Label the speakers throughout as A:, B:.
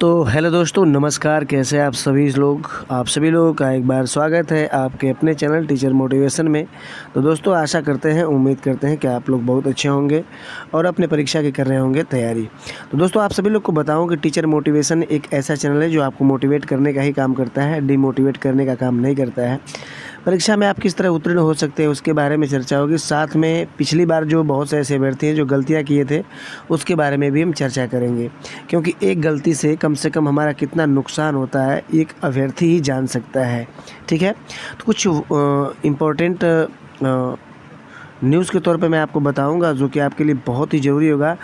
A: तो हेलो दोस्तों, नमस्कार। कैसे आप सभी लोग का एक बार स्वागत है आपके अपने चैनल टीचर मोटिवेशन में। तो दोस्तों, आशा करते हैं, उम्मीद करते हैं कि आप लोग बहुत अच्छे होंगे और अपने परीक्षा की कर रहे होंगे तैयारी। तो दोस्तों, आप सभी लोग को बताऊं कि टीचर मोटिवेशन एक ऐसा चैनल है जो आपको मोटिवेट करने का ही काम करता है, डिमोटिवेट करने का काम नहीं करता है। परीक्षा में आप किस तरह उत्तीर्ण हो सकते हैं उसके बारे में चर्चा होगी। साथ में पिछली बार जो बहुत से ऐसे अभ्यर्थी हैं जो गलतियां किए थे उसके बारे में भी हम चर्चा करेंगे, क्योंकि एक गलती से कम हमारा कितना नुकसान होता है एक अभ्यर्थी ही जान सकता है। ठीक है, तो कुछ इम्पोर्टेंट न्यूज़ के तौर पे मैं आपको बताऊंगा जो कि आपके लिए बहुत ही ज़रूरी होगा,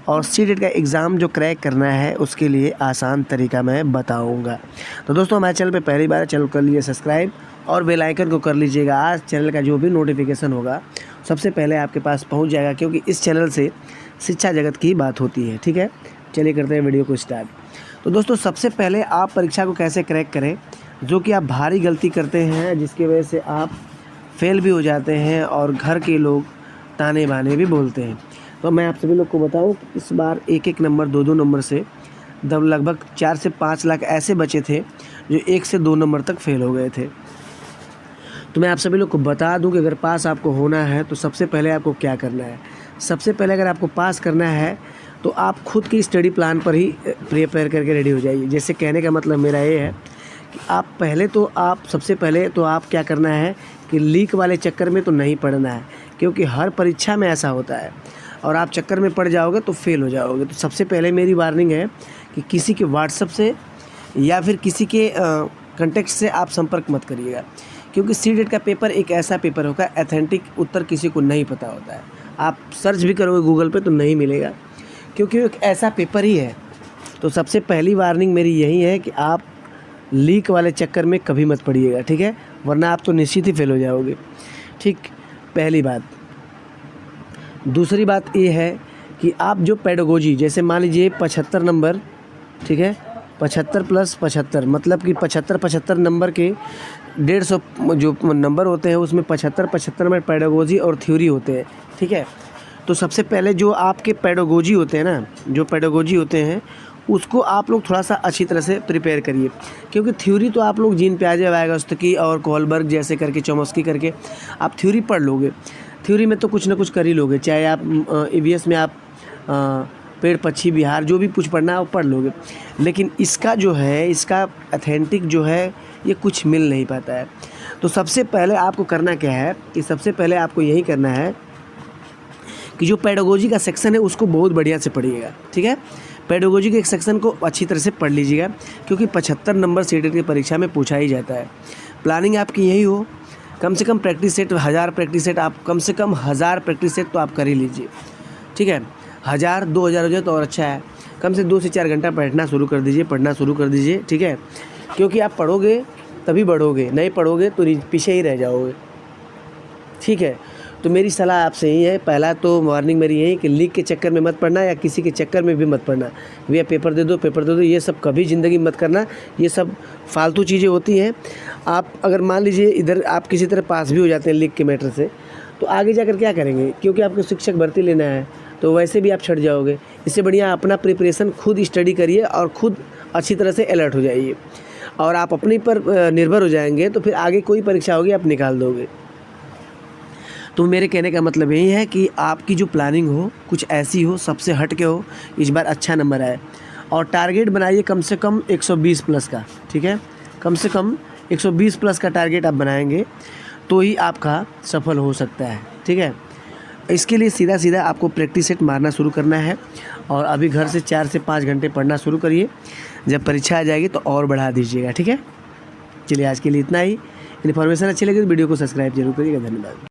A: और सीटेट का एग्ज़ाम जो क्रैक करना है उसके लिए आसान तरीका मैं बताऊंगा। तो दोस्तों, हमारे चैनल पे पहली बार चैनल कर लीजिए सब्सक्राइब और बेल आइकन को कर लीजिएगा। आज चैनल का जो भी नोटिफिकेशन होगा सबसे पहले आपके पास पहुंच जाएगा, क्योंकि इस चैनल से शिक्षा जगत की बात होती है। ठीक है, चलिए करते हैं वीडियो को स्टार्ट। तो दोस्तों, सबसे पहले आप परीक्षा को कैसे क्रैक करें, जो कि आप भारी गलती करते हैं जिसकी वजह से आप फेल भी हो जाते हैं और घर के लोग ताने बाने भी बोलते हैं। तो मैं आप सभी लोग को बताऊं, इस बार एक नंबर 2 नंबर से लगभग 4 से 5 लाख ऐसे बचे थे जो 1 से 2 नंबर तक फेल हो गए थे। तो मैं आप सभी लोग को बता दूं कि अगर पास आपको होना है तो सबसे पहले आपको क्या करना है। सबसे पहले अगर आपको पास करना है तो आप खुद की स्टडी प्लान पर ही प्रिपेयर करके रेडी हो जाइए। जैसे कहने का मतलब मेरा ये है कि सबसे पहले तो आप क्या करना है कि लीक वाले चक्कर में तो नहीं पढ़ना है, क्योंकि हर परीक्षा में ऐसा होता है और आप चक्कर में पड़ जाओगे तो फेल हो जाओगे। तो सबसे पहले मेरी वार्निंग है कि किसी के व्हाट्सएप से या फिर किसी के कॉन्टेक्ट से आप संपर्क मत करिएगा, क्योंकि सीटेट का पेपर एक ऐसा पेपर होगा, ऑथेंटिक उत्तर किसी को नहीं पता होता है। आप सर्च भी करोगे गूगल पे तो नहीं मिलेगा, क्योंकि एक ऐसा पेपर ही है। तो सबसे पहली वार्निंग मेरी यही है कि आप लीक वाले चक्कर में कभी मत पड़िएगा, ठीक है, वरना आप तो निश्चित ही फेल हो जाओगे। ठीक, पहली बात। दूसरी बात ये है कि आप जो पेडागोजी, जैसे मान लीजिए 75 नंबर, ठीक है, 75 + 75 मतलब कि 75 नंबर के 150 जो नंबर होते हैं उसमें 75 में पेडागोजी और थ्योरी होते हैं। ठीक है, तो सबसे पहले जो आपके पेडागोजी होते हैं ना, जो पेडागोजी होते हैं उसको आप लोग थोड़ा सा अच्छी तरह से प्रिपेयर करिए, क्योंकि थ्योरी तो आप लोग जीन पियाजे, वाइगोत्स्की और कोहलबर्ग जैसे करके, चोम्स्की करके आप थ्योरी पढ़ लोगे। थ्योरी में तो कुछ ना कुछ कर ही लोगे, चाहे आप ईवीएस में आप पेड़ पक्षी बिहार जो भी कुछ पढ़ना है वो पढ़ लोगे। लेकिन इसका जो है, इसका ऑथेंटिक जो है ये कुछ मिल नहीं पाता है। तो सबसे पहले आपको करना क्या है कि सबसे पहले आपको यही करना है कि जो पेडागोजी का सेक्शन है उसको बहुत बढ़िया से पढ़िएगा। ठीक है, पेडागोजी के एक सेक्शन को अच्छी तरह से पढ़ लीजिएगा, क्योंकि 75 नंबर सीटेट की परीक्षा में पूछा ही जाता है। प्लानिंग आपकी यही हो, कम से कम प्रैक्टिस सेट 1000 प्रैक्टिस सेट आप कम से कम 1000 प्रैक्टिस सेट तो आप कर ही लीजिए। ठीक है, 1000-2000 हो जाए तो और अच्छा है। कम से 2 से 4 घंटा पढ़ना शुरू कर दीजिए। ठीक है, क्योंकि आप पढ़ोगे तभी बढ़ोगे, नहीं पढ़ोगे तो पीछे ही रह जाओगे। ठीक है, तो मेरी सलाह आपसे यही है, पहला तो वार्निंग मेरी यही कि लीक के चक्कर में मत पढ़ना या किसी के चक्कर में भी मत पढ़ना। भैया पेपर दे दो, ये सब कभी ज़िंदगी में मत करना, ये सब फालतू चीज़ें होती हैं। आप अगर मान लीजिए इधर आप किसी तरह पास भी हो जाते हैं लीक के मैटर से, तो आगे जाकर क्या करेंगे, क्योंकि आपको शिक्षक भर्ती लेना है तो वैसे भी आप छट जाओगे। इससे बढ़िया अपना प्रिपरेशन खुद स्टडी करिए और खुद अच्छी तरह से अलर्ट हो जाइए, और आप अपने पर निर्भर हो जाएंगे तो फिर आगे कोई परीक्षा होगी आप निकाल दोगे। तो मेरे कहने का मतलब यही है कि आपकी जो प्लानिंग हो कुछ ऐसी हो, सबसे हट के हो, इस बार अच्छा नंबर आए, और टारगेट बनाइए कम से कम 120 प्लस का। ठीक है, कम से कम 120 प्लस का टारगेट आप बनाएंगे तो ही आपका सफल हो सकता है। ठीक है, इसके लिए सीधा आपको प्रैक्टिस सेट मारना शुरू करना है, और अभी घर से 4 से 5 घंटे पढ़ना शुरू करिए। जब परीक्षा आ जाएगी तो और बढ़ा दीजिएगा। ठीक है, चलिए आज के लिए इतना ही। इन्फॉर्मेशन अच्छी लगी तो वीडियो को सब्सक्राइब जरूर करिएगा। धन्यवाद।